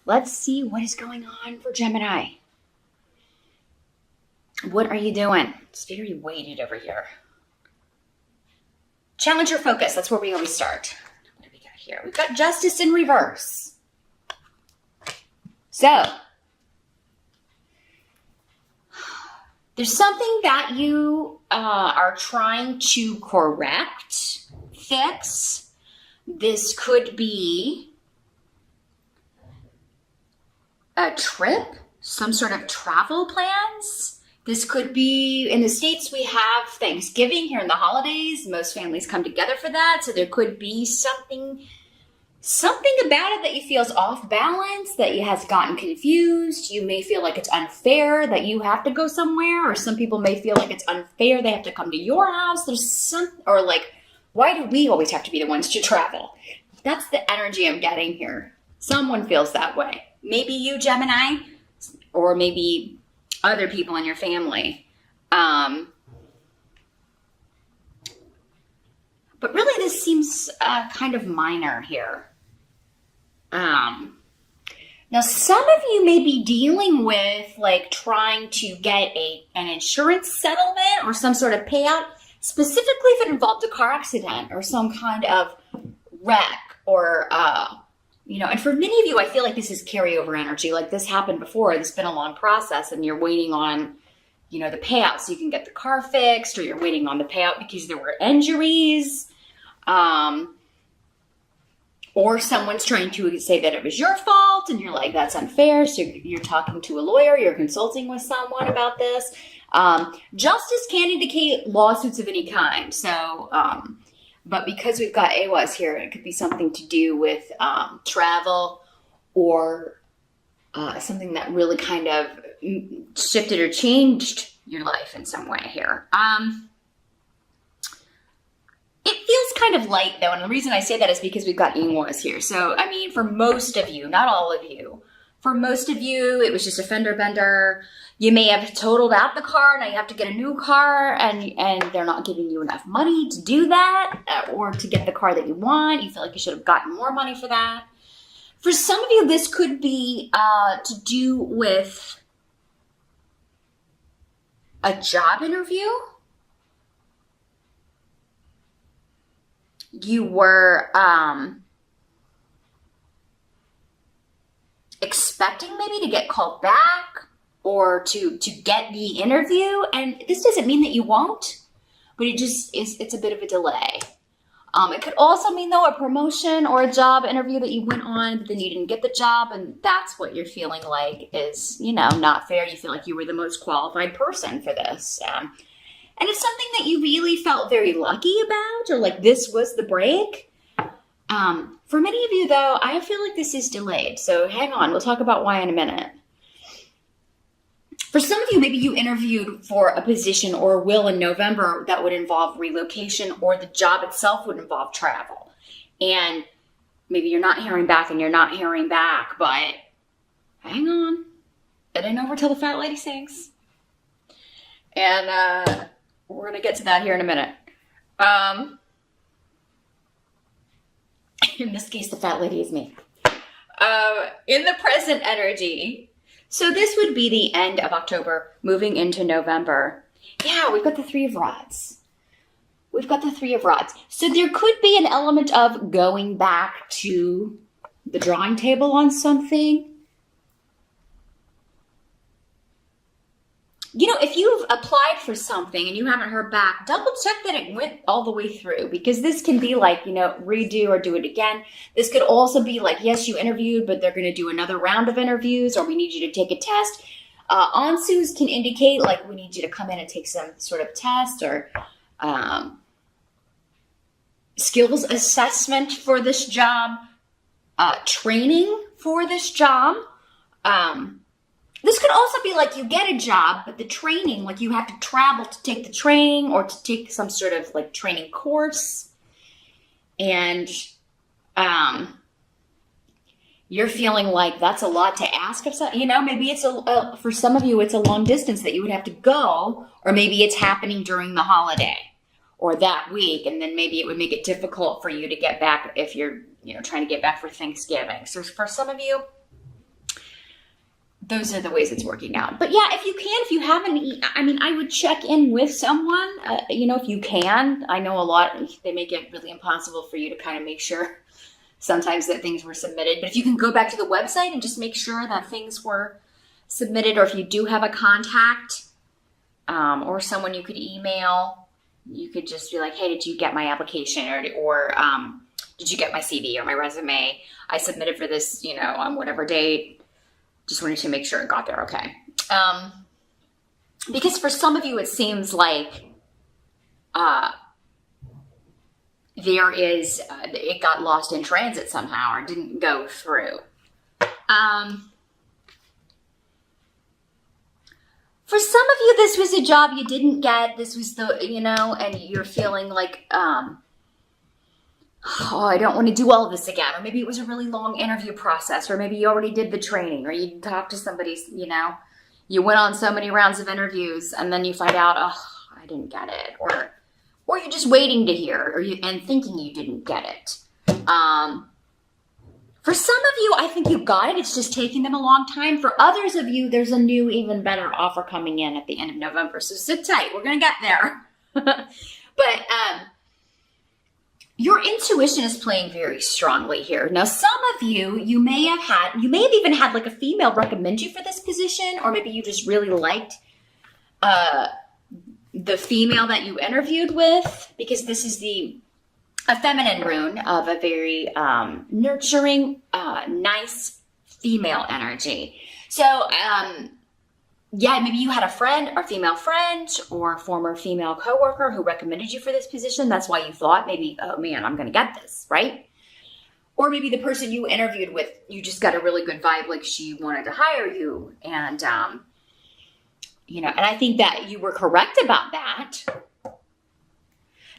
let's see what is going on for Gemini. What are you doing? It's very weighted over here. Challenge your focus. That's where we always start. What do we got here? We've got Justice in reverse. So, there's something that you are trying to correct, fix. This could be a trip, some sort of travel plans. This could be, in the States, we have Thanksgiving here in the holidays. Most families come together for that. So there could be something about it that you feel is off balance, that you has gotten confused. You may feel like it's unfair that you have to go somewhere, or some people may feel like it's unfair they have to come to your house. There's some, or like, why do we always have to be the ones to travel? That's the energy I'm getting here. Someone feels that way. Maybe you, Gemini, or maybe other people in your family. But really this seems kind of minor here. Now some of you may be dealing with like trying to get an insurance settlement or some sort of payout, specifically if it involved a car accident or some kind of wreck or, and for many of you, I feel like this is carryover energy. Like this happened before. It's been a long process and you're waiting on, the payout so you can get the car fixed, or you're waiting on the payout because there were injuries. Or someone's trying to say that it was your fault and you're like, that's unfair. So you're talking to a lawyer, you're consulting with someone about this. Justice can indicate lawsuits of any kind. So, but because we've got AWAS here, it could be something to do with travel or something that really kind of shifted or changed your life in some way here. It feels kind of light though, and the reason I say that is because we've got AWAS here. So, for most of you, not all of you, for most of you, it was just a fender bender. You may have totaled out the car, now you have to get a new car, and they're not giving you enough money to do that, or to get the car that you want. You feel like you should have gotten more money for that. For some of you, this could be to do with a job interview. You were expecting maybe to get called back or to get the interview, and this doesn't mean that you won't, but it's a bit of a delay. It could also mean though a promotion or a job interview that you went on, but then you didn't get the job, and that's what you're feeling like is, not fair. You feel like you were the most qualified person for this. And it's something that you really felt very lucky about, or like this was the break. For many of you though, I feel like this is delayed. So hang on, we'll talk about why in a minute. For some of you, maybe you interviewed for a position or will in November that would involve relocation, or the job itself would involve travel. And maybe you're not hearing back and you're not hearing back, but hang on. It ain't over till the fat lady sings. And we're going to get to that here in a minute. In this case, the fat lady is me. In the present energy, so this would be the end of October, moving into November. Yeah, we've got the Three of Rods. We've got the Three of Rods. So there could be an element of going back to the drawing table on something. If you've applied for something and you haven't heard back, double check that it went all the way through, because this can be like, redo or do it again. This could also be like, yes, you interviewed, but they're going to do another round of interviews, or we need you to take a test. Ansus can indicate like we need you to come in and take some sort of test or skills assessment for this job, training for this job. This could also be like you get a job, but the training, like you have to travel to take the training or to take some sort of like training course. And you're feeling like that's a lot to ask of some, maybe it's for some of you, it's a long distance that you would have to go, or maybe it's happening during the holiday or that week. And then maybe it would make it difficult for you to get back if you're, trying to get back for Thanksgiving. So for some of you, those are the ways it's working out. But yeah, if you haven't, I mean, I would check in with someone, if you can. I know a lot, they make it really impossible for you to kind of make sure sometimes that things were submitted. But if you can go back to the website and just make sure that things were submitted, or if you do have a contact or someone you could email, you could just be like, hey, did you get my application? Or did you get my CV or my resume? I submitted for this, on whatever date. Just wanted to make sure it got there okay. Because for some of you, it seems like it got lost in transit somehow or didn't go through. For some of you, this was a job you didn't get. This was and you're feeling like, I don't want to do all of this again. Or maybe it was a really long interview process, or maybe you already did the training, or you talked to somebody, you went on so many rounds of interviews and then you find out, I didn't get it. Or you're just waiting to hear, and thinking you didn't get it. For some of you, I think you got it. It's just taking them a long time. For others of you, there's a new, even better offer coming in at the end of November. So sit tight. We're going to get there. But your intuition is playing very strongly here. Now, some of you may have even had like a female recommend you for this position, or maybe you just really liked the female that you interviewed with, because this is a feminine rune of a very nurturing, nice female energy. So, maybe you had a friend or female friend or former female coworker who recommended you for this position. That's why you thought maybe, oh man, I'm going to get this, right? Or maybe the person you interviewed with, you just got a really good vibe, like she wanted to hire you. And, and I think that you were correct about that.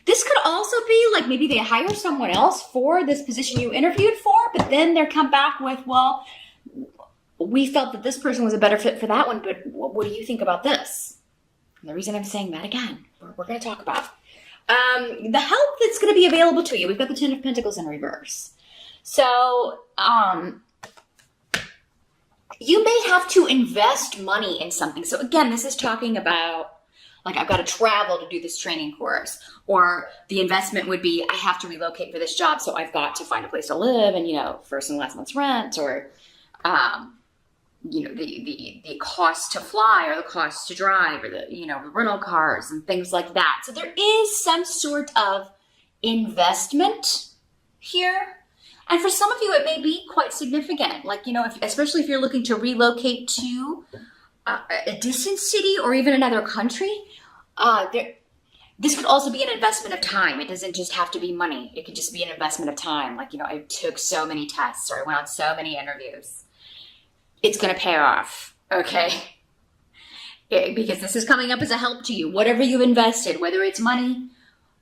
This could also be like maybe they hire someone else for this position you interviewed for, but then they come back with, well, we felt that this person was a better fit for that one, but what do you think about this? And the reason I'm saying that again, we're going to talk about the help that's going to be available to you. We've got the Ten of Pentacles in reverse. So you may have to invest money in something. So again, this is talking about, like, I've got to travel to do this training course, or the investment would be, I have to relocate for this job, so I've got to find a place to live and, first and last month's rent, or, the cost to fly, or the cost to drive, or the rental cars and things like that. So there is some sort of investment here. And for some of you, it may be quite significant. Like, especially if you're looking to relocate to a distant city or even another country, this could also be an investment of time. It doesn't just have to be money. It could just be an investment of time. Like, I took so many tests, or I went on so many interviews. It's going to pay off, okay? Because this is coming up as a help to you. Whatever you've invested, whether it's money.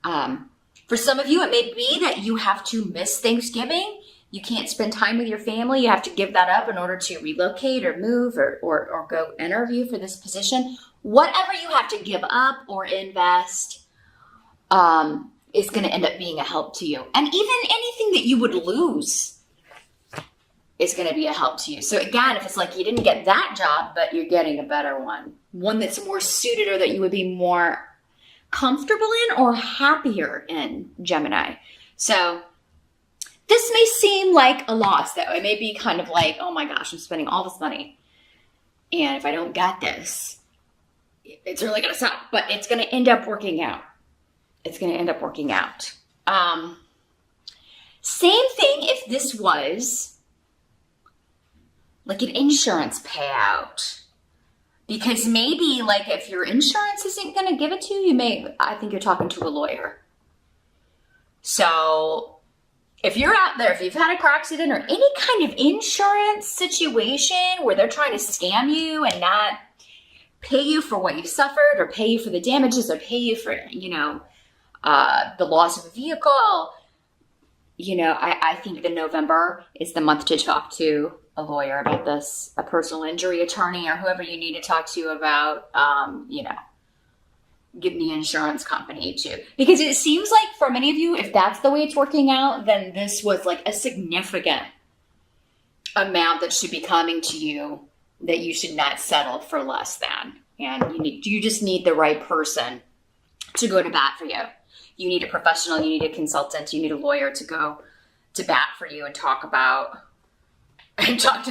For some of you, it may be that you have to miss Thanksgiving. You can't spend time with your family. You have to give that up in order to relocate or move or go interview for this position. Whatever you have to give up or invest is going to end up being a help to you. And even anything that you would lose is going to be a help to you. So again, if it's like you didn't get that job, but you're getting a better one that's more suited, or that you would be more comfortable in or happier in, Gemini. So this may seem like a loss, though. It may be kind of like, oh my gosh, I'm spending all this money, and if I don't get this, it's really going to suck. But it's going to end up working out. It's going to end up working out. Same thing if this was like an insurance payout. Because maybe, like, if your insurance isn't going to give it to you, I think you're talking to a lawyer. So if you're out there, if you've had a car accident or any kind of insurance situation where they're trying to scam you and not pay you for what you've suffered, or pay you for the damages, or pay you for, the loss of a vehicle, I think that November is the month to talk to a lawyer about this, a personal injury attorney, or whoever you need to talk to about, getting the insurance company to. Because it seems like for many of you, if that's the way it's working out, then this was like a significant amount that should be coming to you that you should not settle for less than. And you just need the right person to go to bat for you. You need a professional, you need a consultant, you need a lawyer to go to bat for you and talk to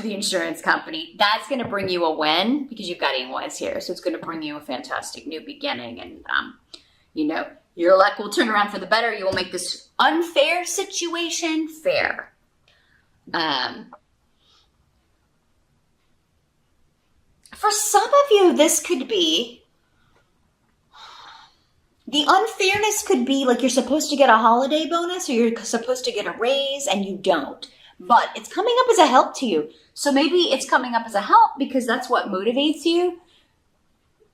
the insurance company. That's going to bring you a win because you've got A1s here. So it's going to bring you a fantastic new beginning. And, your luck will turn around for the better. You will make this unfair situation fair. For some of you, this could be, the unfairness could be like you're supposed to get a holiday bonus or you're supposed to get a raise and you don't. But it's coming up as a help to you. So maybe it's coming up as a help because that's what motivates you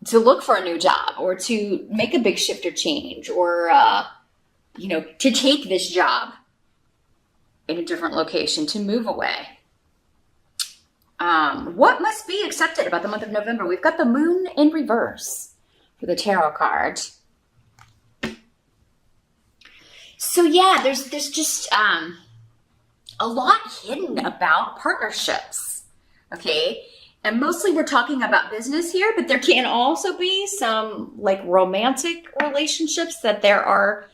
to look for a new job or to make a big shift or change or, to take this job in a different location, to move away. What must be accepted about the month of November? We've got the moon in reverse for the tarot card. So yeah, there's just a lot hidden about partnerships, okay? And mostly we're talking about business here, but there can also be some like romantic relationships that there are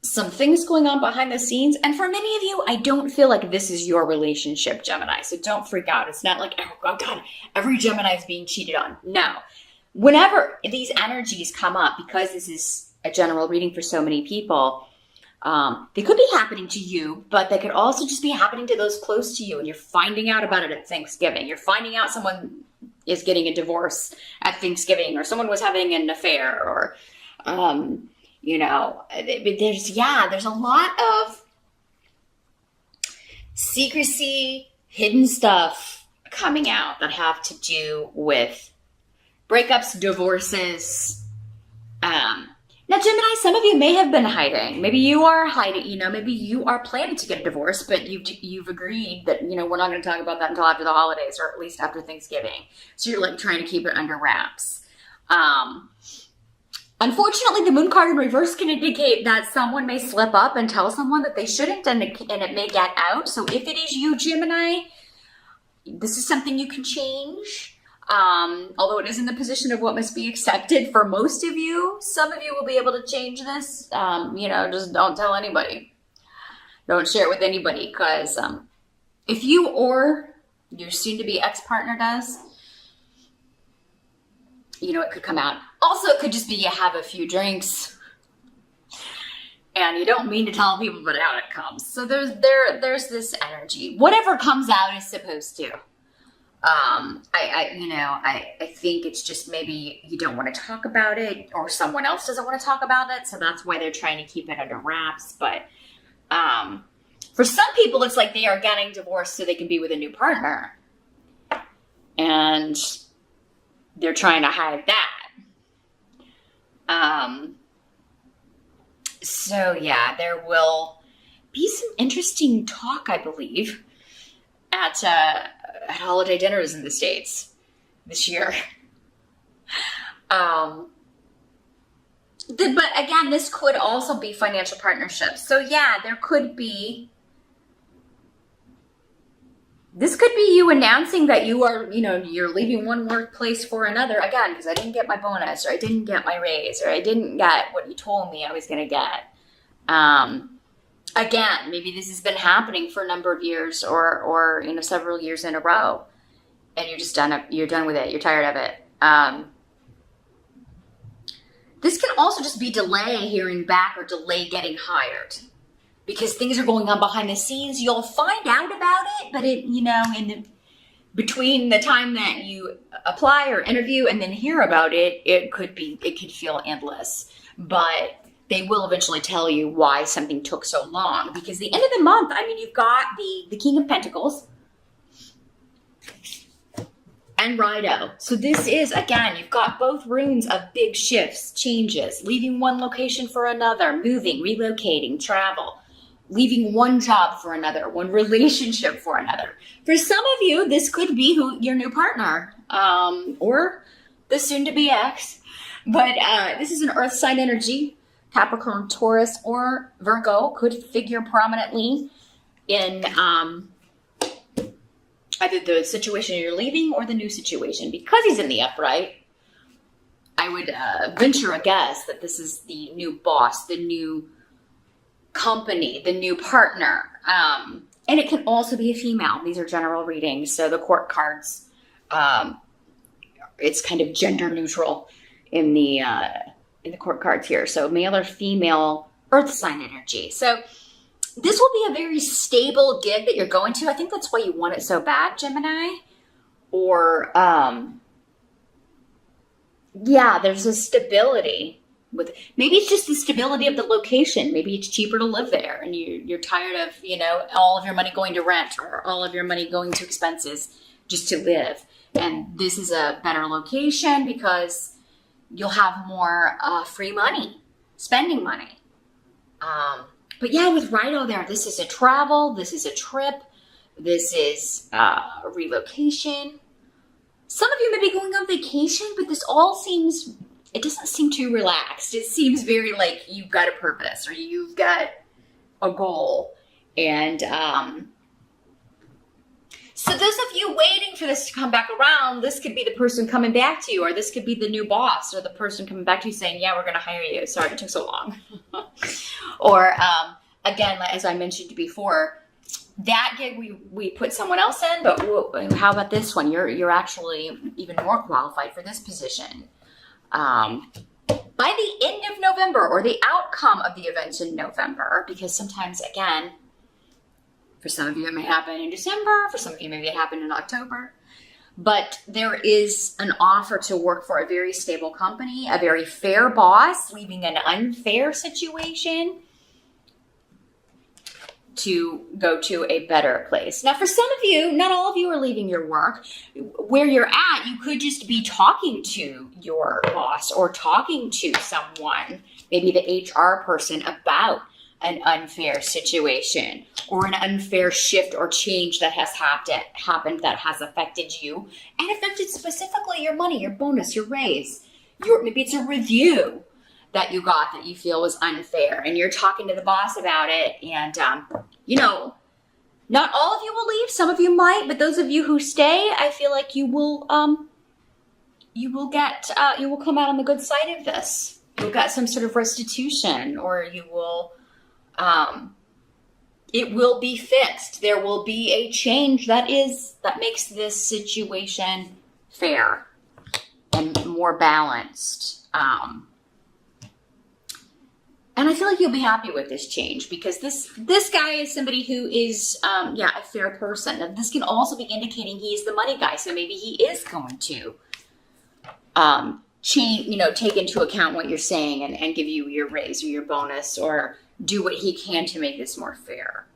some things going on behind the scenes. And for many of you, I don't feel like this is your relationship, Gemini. So don't freak out. It's not like, oh God, every Gemini is being cheated on. No. Whenever these energies come up, because this is a general reading for so many people, they could be happening to you, but they could also just be happening to those close to you. And you're finding out about it at Thanksgiving. You're finding out someone is getting a divorce at Thanksgiving, or someone was having an affair, or, there's a lot of secrecy, hidden stuff coming out that have to do with breakups, divorces. Now, Gemini, some of you may have been hiding. Maybe you are hiding, maybe you are planning to get a divorce, but you've agreed that, we're not going to talk about that until after the holidays, or at least after Thanksgiving. So you're like trying to keep it under wraps. Unfortunately, the moon card in reverse can indicate that someone may slip up and tell someone that they shouldn't, and it may get out. So if it is you, Gemini, this is something you can change. Although it is in the position of what must be accepted for most of you. Some of you will be able to change this. Just don't tell anybody. Don't share it with anybody, because if you or your soon-to-be ex-partner does, it could come out. Also, it could just be you have a few drinks and you don't mean to tell people, but out it comes. So there's this energy. Whatever comes out is supposed to. I think it's just maybe you don't want to talk about it, or someone else doesn't want to talk about it. So that's why they're trying to keep it under wraps. But, for some people, it's like they are getting divorced so they can be with a new partner, and they're trying to hide that. So yeah, there will be some interesting talk, I believe, at holiday dinners in the States this year. But again, this could also be financial partnerships. So yeah, this could be you announcing that you are, you're leaving one workplace for another, again, because I didn't get my bonus, or I didn't get my raise, or I didn't get what you told me I was going to get. Again, maybe this has been happening for a number of years, or several years in a row, and you're just done. You're done with it. You're tired of it. This can also just be delay hearing back, or delay getting hired, because things are going on behind the scenes. You'll find out about it, but between the time that you apply or interview and then hear about it, it could feel endless. But they will eventually tell you why something took so long. Because the end of the month, you've got the King of Pentacles and Rido. So this is, again, you've got both runes of big shifts, changes, leaving one location for another, moving, relocating, travel, leaving one job for another, one relationship for another. For some of you, this could be your new partner, or the soon-to-be ex. But this is an earth sign energy. Capricorn, Taurus, or Virgo could figure prominently in either the situation you're leaving or the new situation. Because he's in the upright, I would venture a guess that this is the new boss, the new company, the new partner. And it can also be a female. These are general readings. So the court cards, it's kind of gender neutral in the court cards here. So male or female earth sign energy. So this will be a very stable gig that you're going to. I think that's why you want it so bad, Gemini. Or, yeah, there's a stability with, maybe it's just the stability of the location. Maybe it's cheaper to live there and you're tired of, all of your money going to rent or all of your money going to expenses just to live. And this is a better location because you'll have more free money, spending money. But yeah, with Righto there, this is a travel, this is a trip, this is a relocation. Some of you may be going on vacation, but this all seems, it doesn't seem too relaxed. It seems very like you've got a purpose or you've got a goal. And so those of you waiting for this to come back around, this could be the person coming back to you, or this could be the new boss or the person coming back to you saying, yeah, we're going to hire you. Sorry it took so long. Or again, as I mentioned before, that gig we put someone else in, but how about this one? You're actually even more qualified for this position. By the end of November, or the outcome of the events in November, because sometimes, again, for some of you it may happen in December, for some of you maybe it happened in October, but there is an offer to work for a very stable company, a very fair boss, leaving an unfair situation to go to a better place. Now, for some of you, not all of you are leaving your work. Where you're at, you could just be talking to your boss or talking to someone, maybe the HR person, about an unfair situation or an unfair shift or change that has happened that has affected you and affected specifically your money, your bonus, your raise. Maybe it's a review that you got that you feel was unfair and you're talking to the boss about it. And, not all of you will leave. Some of you might, but those of you who stay, I feel like you will come out on the good side of this. You'll get some sort of restitution, or you will, it will be fixed. There will be a change that makes this situation fair and more balanced. And I feel like you'll be happy with this change because this guy is somebody who is, a fair person. And this can also be indicating he is the money guy. So maybe he is going to take into account what you're saying and give you your raise or your bonus or do what he can to make this more fair.